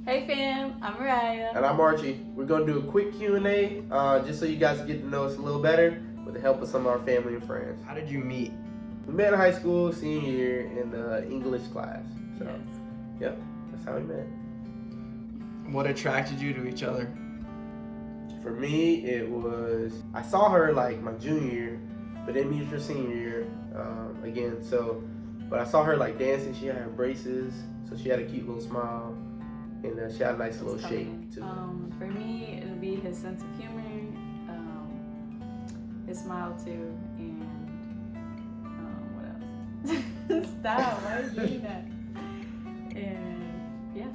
Hey fam, I'm Mariah. And I'm Archie. We're going to do a quick Q&A just so you guys get to know us a little better with the help of some of our family and friends. How did you meet? We met in high school, senior year, in the English class. So, Yes. Yep, that's how we met. What attracted you to each other? For me, it was, I saw her like my junior year, but then meet her senior year again. But I saw her like dancing. She had her braces, so she had a cute little smile. And she had a nice little shape too. For me, it'll be his sense of humor, his smile too, and what else? Stop! Why are you doing that? And yeah.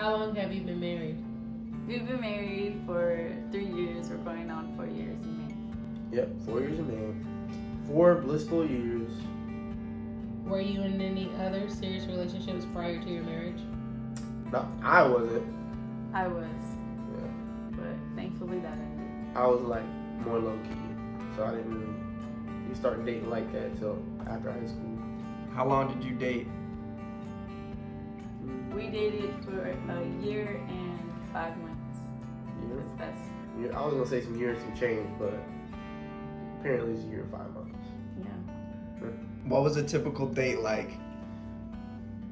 How long have you been married? We've been married for 3 years. We're going on 4 years in May. Yep, 4 years in May. 4 blissful years. Were you in any other serious relationships prior to your marriage? No, I wasn't. I was, Yeah. but thankfully that ended. I was like more low key, so I didn't really start dating like that until after high school. How long did you date? We dated for a year and 5 months. Year? That's I was gonna say some years, some change, but apparently it's a year and 5 months. yeah. What was a typical date like?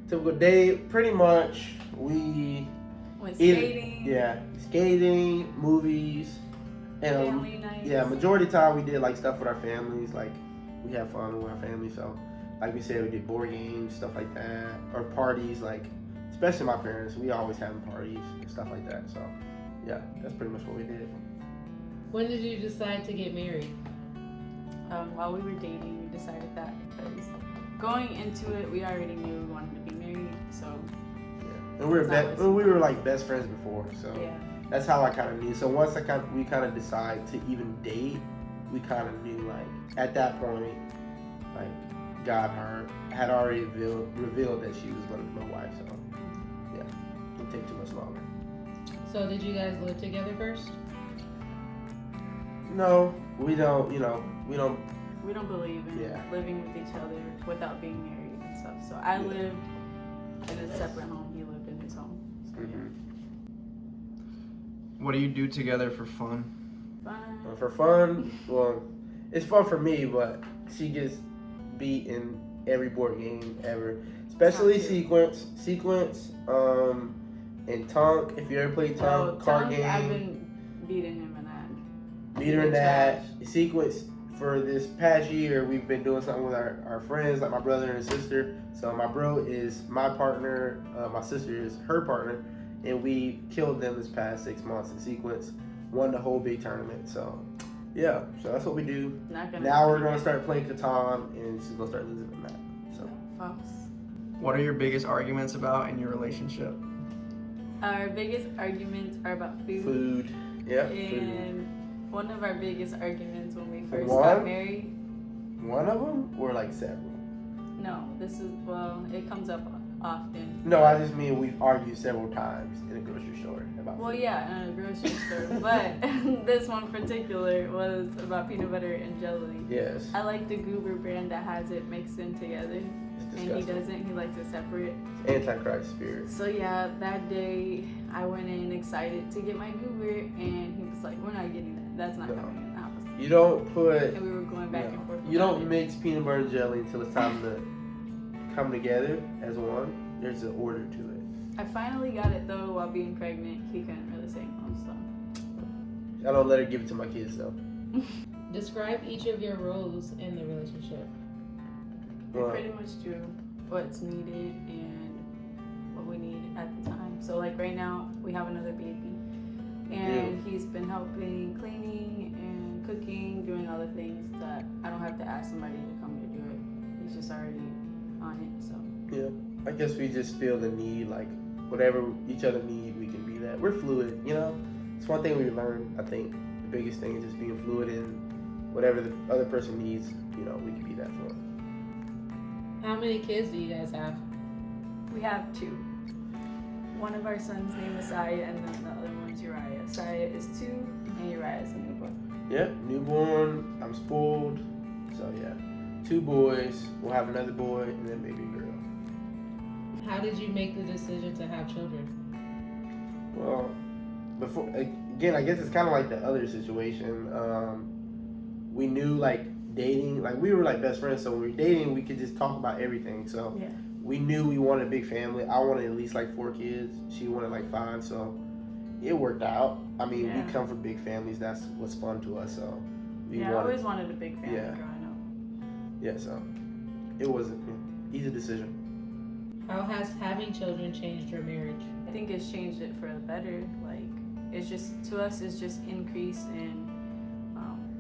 Typical day, pretty much we Went either- skating. Yeah, skating, movies, and Family nights. yeah, majority of the time we did like stuff with our families, like we have fun with our family. So, like we said, we did board games, stuff like that, or parties. Like, especially my parents, we always having parties and stuff like that. So, yeah, that's pretty much what we did. When did you decide to get married? While we were dating, we decided that because going into it, we already knew we wanted to be married. So Yeah, and we were like best friends before, so yeah, that's how I kind of knew. So once we kind of decided to even date, we kind of knew like at that point, like God had already revealed that she was going to be my wife. So yeah, it didn't take too much longer. So did you guys live together first? No, we don't. We don't. we don't believe in Yeah. living with each other without being married and stuff. So I Yeah. lived in a separate home. He lived in his home. So What do you do together for fun? yeah, fun. For fun, well, it's fun for me, but she gets beat in every board game ever, especially Not Sequence, and Tonk. If you ever played Tonk, card Tonk, game, I've been beating him in that. beat her in that. Trash. Sequence for this past year, we've been doing something with our friends, like my brother and sister. So my bro is my partner, my sister is her partner, and we killed them this past 6 months in Sequence. Won the whole big tournament. So yeah, so that's what we do. Not gonna Now we're gonna start playing Catan, and she's gonna start losing the map. So False. What are your biggest arguments about in your relationship? Our biggest arguments are about food, yeah, food. And one of our biggest arguments when we first One? got married, One of them or like several? no, it comes up often. No, I just mean we've argued several times in a grocery store about. Well, food. yeah, in a grocery store, but this one particular was about peanut butter and jelly. Yes, I like the Goober brand that has it mixed in together, it's and he disgusting. doesn't. He likes it separate. Antichrist spirit. So yeah, that day I went in excited to get my Goober, and he was like, "We're not getting that. That's not No. coming in the house." You don't put. And we were going back and forth. You about don't it. mix peanut butter and jelly until it's time to come together as one. There's an order to it. I finally got it though while being pregnant. He couldn't really say no, so. I don't let her give it to my kids though. Describe each of your roles in the relationship. We Well, pretty much do what's needed and what we need at the time. So like right now we have another baby, and he's been helping cleaning and cooking, doing all the things that I don't have to ask somebody to come to do it. He's just already on it. So yeah. I guess we just feel the need, like whatever each other need, we can be that. We're fluid, It's one thing we learned. I think the biggest thing is just being fluid in whatever the other person needs. We can be that for them. How many kids do you guys have? we have 2. One of our sons named is Saya, and then the other one's Uriah. Saya is 2, and Uriah is a newborn. Yep, newborn. I'm spoiled. So yeah, 2 boys. We'll have another boy and then maybe a girl. How did you make the decision to have children? Well, before again, I guess it's kind of like the other situation. We knew like dating, like we were like best friends, so when we were dating, we could just talk about everything. So Yeah. we knew we wanted a big family. I wanted at least like 4 kids. She wanted like 5, so it worked out. I mean, Yeah. we come from big families. That's what's fun to us. So we I always wanted a big family Yeah. growing up. yeah. So it wasn't easy decision. How has having children changed your marriage? I think it's changed it for the better. Like, it's just, to us, it's just increased, and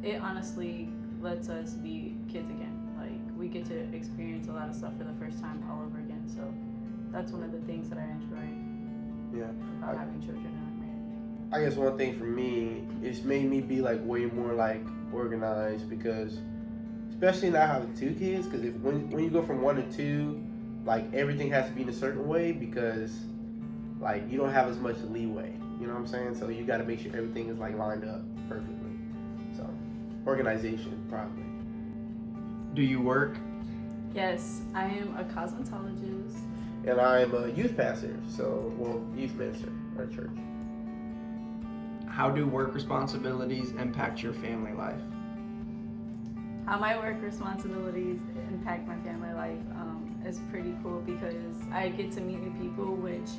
it honestly lets us be kids again. Like, we get to experience a lot of stuff for the first time all over again. So that's one of the things that I enjoy Yeah. about having children in our marriage. I guess one thing for me, it's made me be like way more like organized, because especially not having 2 kids, because if when you go from 1 to 2, like everything has to be in a certain way, because like you don't have as much leeway. You know what I'm saying? So you got to make sure everything is like lined up perfectly. So organization probably. Do you work? Yes, I am a cosmetologist. And I'm a youth pastor, youth minister at a church. How do work responsibilities impact your family life? How my work responsibilities impact my family life is pretty cool, because I get to meet new people, which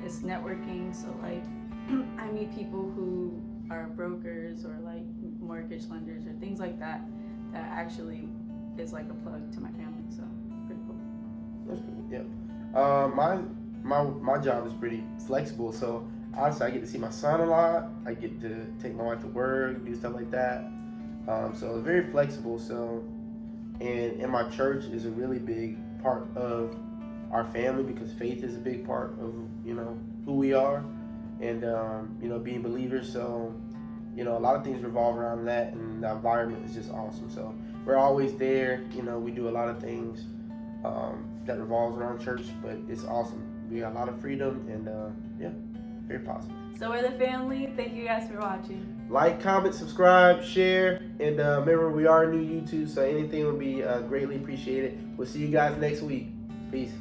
is networking. So like I meet people who are brokers or like mortgage lenders or things like that actually is like a plug to my family. So pretty cool. That's good. Yeah. My job is pretty flexible. So honestly, I get to see my son a lot. I get to take my wife to work, do stuff like that. So it's very flexible. So, and my church is a really big part of our family, because faith is a big part of who we are, and being believers. So a lot of things revolve around that, and the environment is just awesome. So we're always there. We do a lot of things that revolves around church, but it's awesome. We got a lot of freedom, and very positive. So we're the family. Thank you guys for watching. Like, comment, subscribe, share, and remember, we are new YouTube, so anything will be greatly appreciated. We'll see you guys next week. Peace.